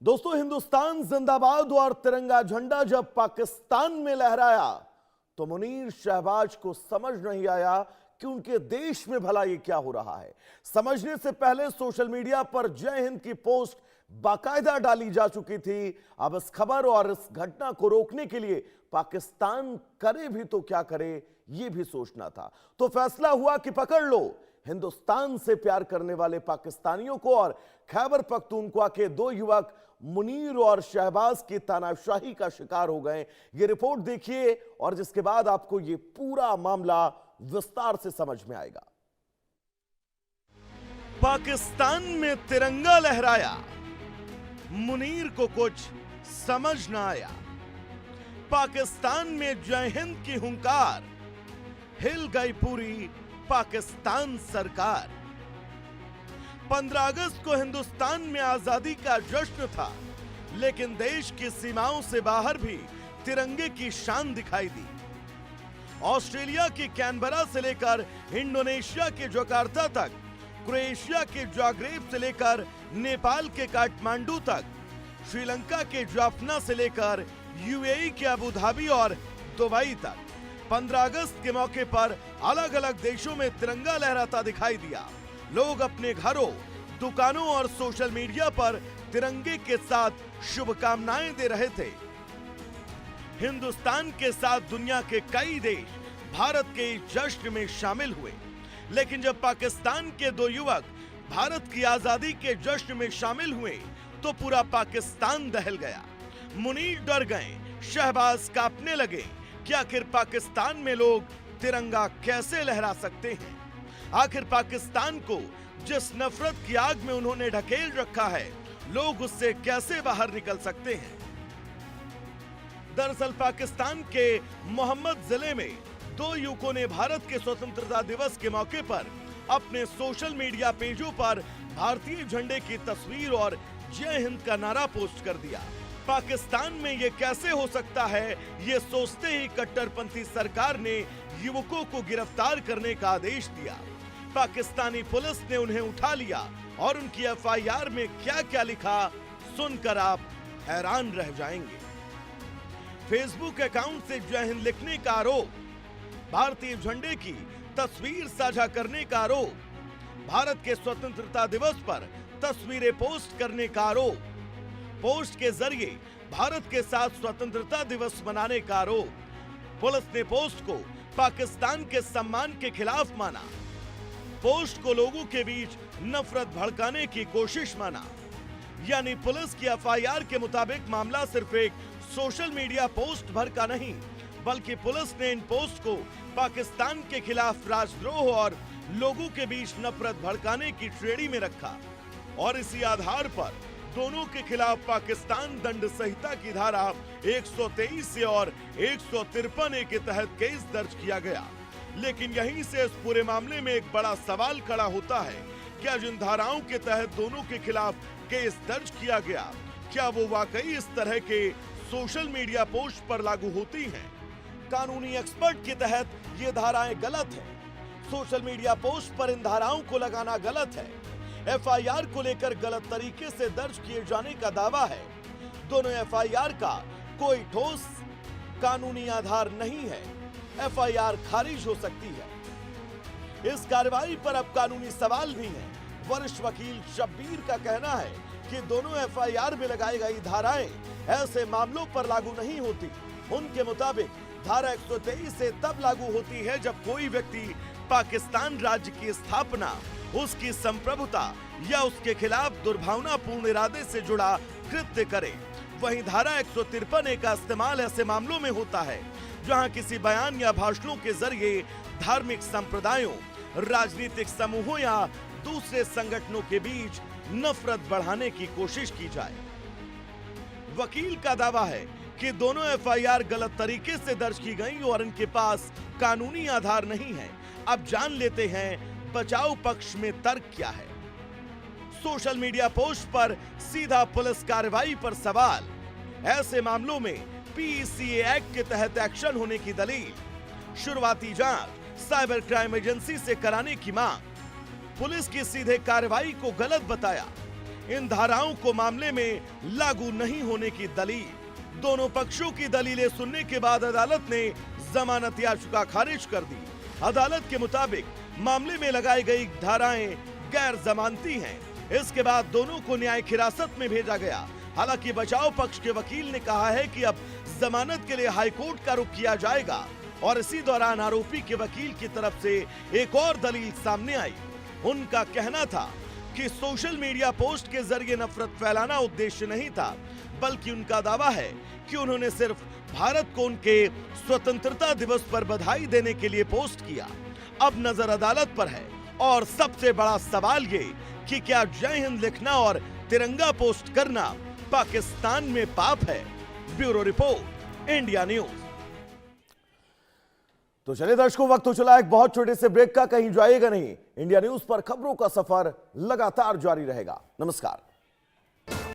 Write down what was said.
दोस्तों, हिंदुस्तान जिंदाबाद और तिरंगा झंडा जब पाकिस्तान में लहराया तो मुनीर शहबाज को समझ नहीं आया कि उनके देश में भला ये क्या हो रहा है। समझने से पहले सोशल मीडिया पर जय हिंद की पोस्ट बाकायदा डाली जा चुकी थी। अब इस खबर और इस घटना को रोकने के लिए पाकिस्तान करे भी तो क्या करे, यह भी सोचना था। तो फैसला हुआ कि पकड़ लो, हिंदुस्तान से प्यार करने वाले पाकिस्तानियों को और खैबर पख्तूनख्वा के दो युवक मुनीर और शहबाज की तानाशाही का शिकार हो गए। ये रिपोर्ट देखिए और जिसके बाद आपको ये पूरा मामला विस्तार से समझ में आएगा। पाकिस्तान में तिरंगा लहराया, मुनीर को कुछ समझ न आया। पाकिस्तान में जय हिंद की हुंकार, हिल गई पूरी पाकिस्तान सरकार। 15 अगस्त को हिंदुस्तान में आजादी का जश्न था, लेकिन देश की सीमाओं से बाहर भी तिरंगे की शान दिखाई दी। ऑस्ट्रेलिया की कैनबरा से लेकर इंडोनेशिया के जकार्ता तक, क्रोएशिया के जाग्रेब से लेकर नेपाल के काठमांडू तक, श्रीलंका के जाफना से लेकर यूएई के अबू धाबी और दुबई तक 15 अगस्त के मौके पर अलग अलग देशों में तिरंगा लहराता दिखाई दिया। लोग अपने घरों, दुकानों और सोशल मीडिया पर तिरंगे के साथ शुभकामनाएं दे रहे थे। हिंदुस्तान के साथ दुनिया के कई देश भारत के इस जश्न में शामिल हुए, लेकिन जब पाकिस्तान के दो युवक भारत की आजादी के जश्न में शामिल हुए तो पूरा पाकिस्तान दहल गया। मुनीर डर गए, शहबाज कांपने लगे कि आखिर पाकिस्तान में लोग तिरंगा कैसे लहरा सकते हैं। आखिर पाकिस्तान को जिस नफरत की आग में उन्होंने ढकेल रखा है, लोग उससे कैसे बाहर निकल सकते हैं। दरअसल पाकिस्तान के मोहम्मद जिले में दो युवकों ने भारत के स्वतंत्रता दिवस के मौके पर अपने सोशल मीडिया पेजों पर भारतीय झंडे की तस्वीर और जय हिंद का नारा पोस्ट कर दिया। पाकिस्तान में यह कैसे हो सकता है, ये सोचते ही कट्टरपंथी सरकार ने युवकों को गिरफ्तार करने का आदेश दिया। पाकिस्तानी पुलिस ने उन्हें उठा लिया और उनकी एफआईआर में क्या क्या लिखा सुनकर आप हैरान रह जाएंगे। फेसबुक अकाउंट से जय हिंद लिखने का आरोप, भारतीय झंडे की तस्वीर साझा करने का आरोप, भारत के स्वतंत्रता दिवस पर तस्वीरें पोस्ट करने का आरोप, पोस्ट के जरिए भारत के साथ स्वतंत्रता दिवस मनाने का आरोप। पुलिस ने पोस्ट को पाकिस्तान के सम्मान के खिलाफ माना, पोस्ट को लोगों के बीच नफरत भड़काने की कोशिश माना। यानी पुलिस की एफआईआर के मुताबिक मामला सिर्फ एक सोशल मीडिया पोस्ट भर का नहीं, बल्कि पुलिस ने इन पोस्ट को पाकिस्तान के खिलाफ राजद्रोह और लोगों के बीच नफरत भड़काने की श्रेणी में रखा और इसी आधार पर दोनों के खिलाफ पाकिस्तान दंड संहिता की धारा 123 से और 153 के तहत केस दर्ज किया गया। लेकिन यहीं से इस पूरे मामले में एक बड़ा सवाल खड़ा होता है, क्या जिन धाराओं के तहत दोनों के खिलाफ केस दर्ज किया गया, क्या वो वाकई इस तरह के सोशल मीडिया पोस्ट पर लागू होती हैं? कानूनी एक्सपर्ट के तहत ये धाराएं गलत हैं। सोशल मीडिया पोस्ट पर इन धाराओं को लगाना गलत है। एफआईआर को लेकर गलत तरीके से दर्ज किए जाने का दावा है। दोनों एफआईआर का कोई ठोस कानूनी आधार नहीं है। एफआईआर खारिज हो सकती है। इस कार्रवाई पर अब कानूनी सवाल भी हैं। वरिष्ठ वकील शब्बीर का कहना है कि दोनों एफआईआर में लगाई गई धाराएं ऐसे मामलों पर लागू नहीं होती। उनके मुताबिक धारा 123 से तब लागू होती है जब कोई व्यक्ति पाकिस्तान राज्य की स्थापना, उसकी संप्रभुता या उसके खिलाफ दुर्भावनापूर्ण इरादे से जुड़ा कृत्य करे। वहीं धारा 153 का इस्तेमाल ऐसे मामलों में होता है जहां किसी बयान या भाषणों के जरिए धार्मिक संप्रदायों, राजनीतिक समूहों या दूसरे संगठनों के बीच नफरत बढ़ाने की कोशिश की जाए। वकील का दावा है कि दोनों एफआईआर गलत तरीके से दर्ज की गई और इनके पास कानूनी आधार नहीं है। अब जान लेते हैं बचाव पक्ष में तर्क क्या है। सोशल मीडिया पोस्ट पर सीधा पुलिस कार्रवाई पर सवाल, ऐसे मामलों में पीसीए एक्ट के तहत एक्शन होने की दलील, शुरुआती जांच साइबर क्राइम एजेंसी से कराने की मांग, पुलिस की सीधे कार्रवाई को गलत बताया, इन धाराओं को मामले में लागू नहीं होने की दलील। दोनों पक्षों की दलीलें सुनने के बाद अदालत ने जमानत याचिका खारिज कर दी। अदालत के मुताबिक मामले में लगाई गई धाराएं गैर जमानती हैं। इसके बाद दोनों को न्यायिक हिरासत में भेजा गया। हालांकि बचाव पक्ष के वकील ने कहा है कि अब जमानत के लिए हाईकोर्ट का रुख किया जाएगा और इसी दौरान आरोपी के वकील की तरफ से एक और दलील सामने आई। उनका कहना था कि सोशल मीडिया पोस्ट के जरिए नफरत फैलाना उद्देश्य नहीं था, बल्कि उनका दावा है कि उन्होंने सिर्फ भारत को उनके स्वतंत्रता दिवस पर बधाई देने के लिए पोस्ट किया। अब नजर अदालत पर है और सबसे बड़ा सवाल ये कि क्या जय हिंद लिखना और तिरंगा पोस्ट करना पाकिस्तान में पाप है। Bureau report, India news. तो चलिए दर्शकों, वक्त हो चला एक बहुत छोटे से ब्रेक का। कहीं जाइएगा नहीं, इंडिया न्यूज पर खबरों का सफर लगातार जारी रहेगा। नमस्कार।